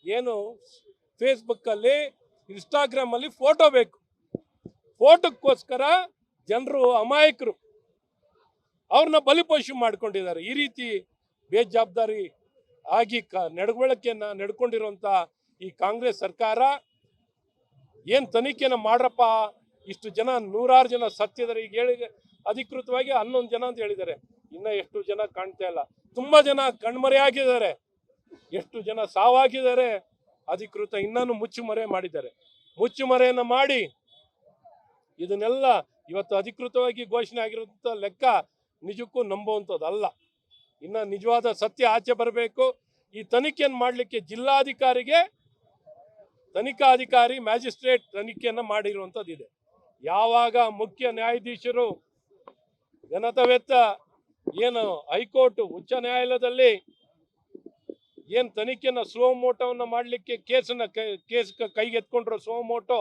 ಏನು ಫೇಸ್ಬುಕ್ಕಲ್ಲಿ ಇನ್ಸ್ಟಾಗ್ರಾಮಲ್ಲಿ ಫೋಟೋ ಬೇಕು. ಫೋಟೋಕ್ಕೋಸ್ಕರ ಜನರು ಅಮಾಯಕರು ಅವ್ರನ್ನ ಬಲಿಪಶು ಮಾಡ್ಕೊಂಡಿದ್ದಾರೆ. ಈ ರೀತಿ ಬೇಜವಾಬ್ದಾರಿ ಆಗಿ ನಡವಳಿಕೆಯನ್ನ ನಡ್ಕೊಂಡಿರುವಂಥ ಈ ಕಾಂಗ್ರೆಸ್ ಸರ್ಕಾರ ಏನು ತನಿಖೆನ ಮಾಡ್ರಪ್ಪ, ಇಷ್ಟು ಜನ 106 ಜನ ಸತ್ತಿದ್ದಾರೆ. ಈಗ ಹೇಳಿ ಅಧಿಕೃತವಾಗಿ 11 ಜನ ಅಂತ ಹೇಳಿದ್ದಾರೆ. ಇನ್ನು ಎಷ್ಟು ಜನ ಕಾಣ್ತಾ ಇಲ್ಲ. ತುಂಬ ಜನ ಕಣ್ಮರೆಯಾಗಿದ್ದಾರೆ. ಎಷ್ಟು ಜನ ಸಾವಾಗಿದ್ದಾರೆ ಅಧಿಕೃತ ಇನ್ನೂ ಮುಚ್ಚುಮರೆ ಮಾಡಿದ್ದಾರೆ. ಮುಚ್ಚುಮರೆಯನ್ನು ಮಾಡಿ ಇದನ್ನೆಲ್ಲ ಇವತ್ತು ಅಧಿಕೃತವಾಗಿ ಘೋಷಣೆ ಆಗಿರುವಂಥ ಲೆಕ್ಕ ನಿಜಕ್ಕೂ ನಂಬುವಂಥದ್ದಲ್ಲ. ಇನ್ನು ನಿಜವಾದ ಸತ್ಯ ಆಚೆ ಬರಬೇಕು. ಈ ತನಿಖೆಯನ್ನು ಮಾಡಲಿಕ್ಕೆ ಜಿಲ್ಲಾಧಿಕಾರಿಗೆ ತನಿಖಾಧಿಕಾರಿ ಮ್ಯಾಜಿಸ್ಟ್ರೇಟ್ ತನಿಖೆಯನ್ನು ಮಾಡಿರುವಂಥದ್ದಿದೆ. ಯಾವಾಗ ಮುಖ್ಯ ನ್ಯಾಯಾಧೀಶರು ಘನತವೆತ್ತ ಏನು ಹೈಕೋರ್ಟ್ ಉಚ್ಚ ನ್ಯಾಯಾಲಯದಲ್ಲಿ ಏನು ತನಿಖೆಯನ್ನು ಸ್ಲೋ ಮೋಟೋವನ್ನು ಮಾಡಲಿಕ್ಕೆ ಕೇಸ್ ಕೈಗೆತ್ಕೊಂಡ್ರು ಸ್ಲೋ ಮೋಟೋ,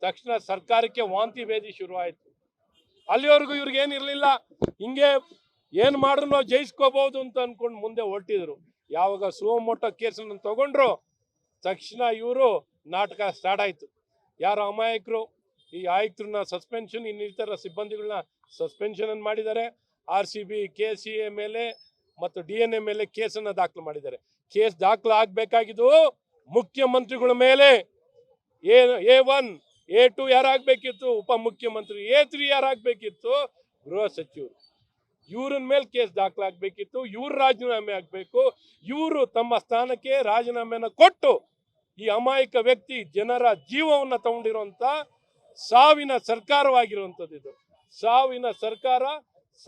ತಕ್ಷಣ ಸರ್ಕಾರಕ್ಕೆ ವಾಂತಿ ಭೇದಿ ಶುರುವಾಯಿತು. ಅಲ್ಲಿವರೆಗೂ ಇವ್ರಿಗೆ ಏನಿರಲಿಲ್ಲ, ಹಿಂಗೆ ಏನು ಮಾಡಿದ್ರು ನಾವು ಜಯಿಸ್ಕೋಬಹುದು ಅಂತ ಅಂದ್ಕೊಂಡು ಮುಂದೆ ಹೊರಟಿದ್ರು. ಯಾವಾಗ ಸ್ಲೋ ಮೋಟೋ ಕೇಸನ್ನು ತಗೊಂಡ್ರು ತಕ್ಷಣ ಇವರು ನಾಟಕ ಸ್ಟಾರ್ಟ್ ಆಯಿತು. ಯಾರು ಅಮಾಯಕರು ಈ ಆಯುಕ್ತರನ್ನ ಸಸ್ಪೆನ್ಷನ್, ಇನ್ನಿತರ ಸಿಬ್ಬಂದಿಗಳನ್ನ ಸಸ್ಪೆನ್ಷನ್ ಮಾಡಿದ್ದಾರೆ. RCB KCA ಮೇಲೆ ಮತ್ತು DNA ಮೇಲೆ ಕೇಸನ್ನು ದಾಖಲು ಮಾಡಿದ್ದಾರೆ. ಕೇಸ್ ದಾಖಲು ಆಗಬೇಕಾಗಿದ್ದು ಮುಖ್ಯಮಂತ್ರಿಗಳ ಮೇಲೆ. A1 A2 ಯಾರಾಗಬೇಕಿತ್ತು? ಉಪಮುಖ್ಯಮಂತ್ರಿ. A3 ಯಾರಾಗಬೇಕಿತ್ತು? ಗೃಹ ಸಚಿವರು. ಇವ್ರನ್ನ ಮೇಲೆ ಕೇಸ್ ದಾಖಲಾಗಬೇಕಿತ್ತು. ಇವ್ರು ರಾಜೀನಾಮೆ ಆಗಬೇಕು. ಇವರು ತಮ್ಮ ಸ್ಥಾನಕ್ಕೆ ರಾಜೀನಾಮೆಯನ್ನು ಕೊಟ್ಟು ಈ ಅಮಾಯಕ ವ್ಯಕ್ತಿ ಜನರ ಜೀವವನ್ನು ತಗೊಂಡಿರುವಂಥ ಸಾವಿನ ಸರ್ಕಾರವಾಗಿರುವಂಥದ್ದು ಇದು. ಸಾವಿನ ಸರ್ಕಾರ,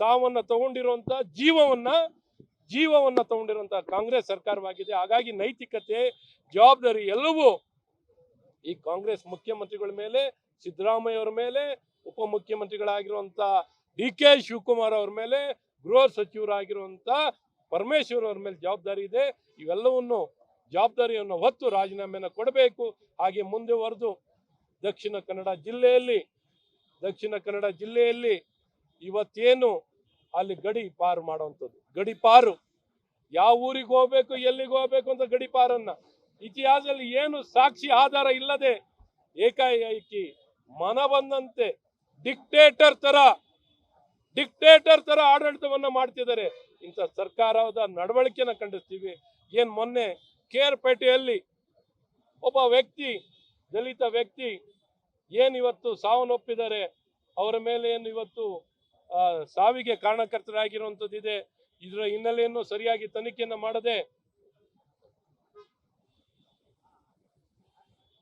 ಸಾವನ್ನು ತಗೊಂಡಿರುವಂಥ ಜೀವವನ್ನು ತಗೊಂಡಿರುವಂಥ ಕಾಂಗ್ರೆಸ್ ಸರ್ಕಾರವಾಗಿದೆ. ಹಾಗಾಗಿ ನೈತಿಕತೆ, ಜವಾಬ್ದಾರಿ ಎಲ್ಲವೂ ಈ ಕಾಂಗ್ರೆಸ್ ಮುಖ್ಯಮಂತ್ರಿಗಳ ಮೇಲೆ, ಸಿದ್ದರಾಮಯ್ಯ ಅವರ ಮೇಲೆ, ಉಪಮುಖ್ಯಮಂತ್ರಿಗಳಾಗಿರುವಂಥ DK ಶಿವಕುಮಾರ್ ಅವ್ರ ಮೇಲೆ, ಗೃಹ ಸಚಿವರಾಗಿರುವಂಥ ಪರಮೇಶ್ವರ್ ಅವ್ರ ಮೇಲೆ ಜವಾಬ್ದಾರಿ ಇದೆ. ಇವೆಲ್ಲವನ್ನು ಜವಾಬ್ದಾರಿಯನ್ನು ಹೊತ್ತು ರಾಜೀನಾಮೆಯನ್ನು ಕೊಡಬೇಕು. ಹಾಗೆ ಮುಂದುವರೆದು ದಕ್ಷಿಣ ಕನ್ನಡ ಜಿಲ್ಲೆಯಲ್ಲಿ ಇವತ್ತೇನು ಅಲ್ಲಿ ಗಡಿ ಪಾರು ಮಾಡುವಂಥದ್ದು, ಗಡಿ ಪಾರು ಯಾವ ಊರಿಗೆ ಹೋಗ್ಬೇಕು, ಎಲ್ಲಿಗೆ ಹೋಗ್ಬೇಕು ಅಂತ ಗಡಿ ಪಾರನ್ನ ಇತಿಹಾಸದಲ್ಲಿ ಏನು ಸಾಕ್ಷಿ ಆಧಾರ ಇಲ್ಲದೆ ಏಕಾಏಕಿ ಮನ ಬಂದಂತೆ ಡಿಕ್ಟೇಟರ್ ತರ ಆಡಳಿತವನ್ನ ಮಾಡ್ತಿದ್ದಾರೆ. ಇಂಥ ಸರ್ಕಾರದ ನಡವಳಿಕೆನ ಖಂಡಿಸ್ತೀವಿ. ಏನ್ ಮೊನ್ನೆ ಕೇರ್ಪೇಟೆಯಲ್ಲಿ ಒಬ್ಬ ವ್ಯಕ್ತಿ, ದಲಿತ ವ್ಯಕ್ತಿ ಏನಿವತ್ತು ಸಾವನ್ನಪ್ಪಿದ್ದಾರೆ, ಅವರ ಮೇಲೆ ಏನು ಇವತ್ತು ಸಾವಿಗೆ ಕಾರಣಕರ್ತರಾಗಿರುವಂಥದ್ದಿದೆ. ಇದರ ಹಿನ್ನೆಲೆಯನ್ನು ಸರಿಯಾಗಿ ತನಿಖೆಯನ್ನು ಮಾಡದೆ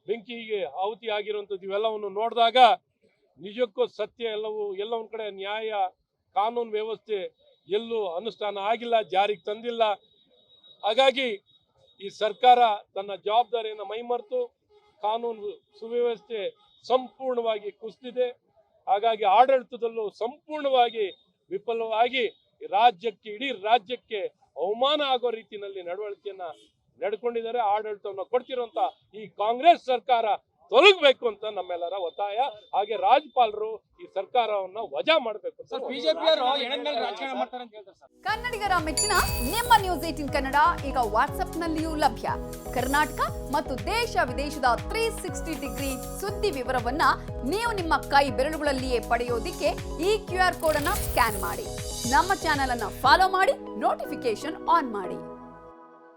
ಬೆಂಕಿಗೆ ಆಹುತಿ ಆಗಿರುವಂಥದ್ದು ಇವೆಲ್ಲವನ್ನು ನೋಡಿದಾಗ ನಿಜಕ್ಕೂ ಸತ್ಯ ಎಲ್ಲ ಒಂದ್ ಕಡೆ ನ್ಯಾಯ, ಕಾನೂನು ವ್ಯವಸ್ಥೆ ಎಲ್ಲೂ ಅನುಷ್ಠಾನ ಆಗಿಲ್ಲ, ಜಾರಿಗೆ ತಂದಿಲ್ಲ. ಹಾಗಾಗಿ ಈ ಸರ್ಕಾರ ತನ್ನ ಜವಾಬ್ದಾರಿಯನ್ನು ಮೈಮರೆತು ಕಾನೂನು ಸುವ್ಯವಸ್ಥೆ ಸಂಪೂರ್ಣವಾಗಿ ಕುಸಿದಿದೆ. ಹಾಗಾಗಿ ಆಡಳಿತದಲ್ಲೂ ಸಂಪೂರ್ಣವಾಗಿ ವಿಫಲವಾಗಿ ಇಡೀ ರಾಜ್ಯಕ್ಕೆ ಅವಮಾನ ಆಗೋ ರೀತಿಯಲ್ಲಿ ನಡವಳಿಕೆಯನ್ನ ನಡ್ಕೊಂಡಿದ್ದಾರೆ. ಆಡಳಿತವನ್ನು ಕೊಡ್ತಿರುವಂತ ಈ ಕಾಂಗ್ರೆಸ್ ಸರ್ಕಾರ ತೊಲಗಬೇಕು ಅಂತ ನಮ್ಮೆಲ್ಲರ ಒತ್ತಾಯ. ಹಾಗೆ ರಾಜ್ಯಪಾಲರು ಈ ಸರ್ಕಾರವನ್ನ ವಜಾ ಮಾಡಬೇಕು. ಕನ್ನಡಿಗರ ಮೆಚ್ಚಿನ ನಿಮ್ಮ ನ್ಯೂಸ್ 18 ಕನ್ನಡ ಈಗ ವಾಟ್ಸ್ಆಪ್ನಲ್ಲಿಯೂ ಲಭ್ಯ. ಕರ್ನಾಟಕ ಮತ್ತು ದೇಶ ವಿದೇಶದ 360 ಡಿಗ್ರಿ ಸುದ್ದಿ ವಿವರವನ್ನ ನೀವು ನಿಮ್ಮ ಕೈ ಬೆರಳುಗಳಲ್ಲಿಯೇ ಪಡೆಯೋದಿಕ್ಕೆ ಈ QR ಕೋಡ್ ಅನ್ನ ಸ್ಕ್ಯಾನ್ ಮಾಡಿ. ನಮ್ಮ ಚಾನೆಲ್ ಅನ್ನ ಫಾಲೋ ಮಾಡಿ, ನೋಟಿಫಿಕೇಶನ್ ಆನ್ ಮಾಡಿ.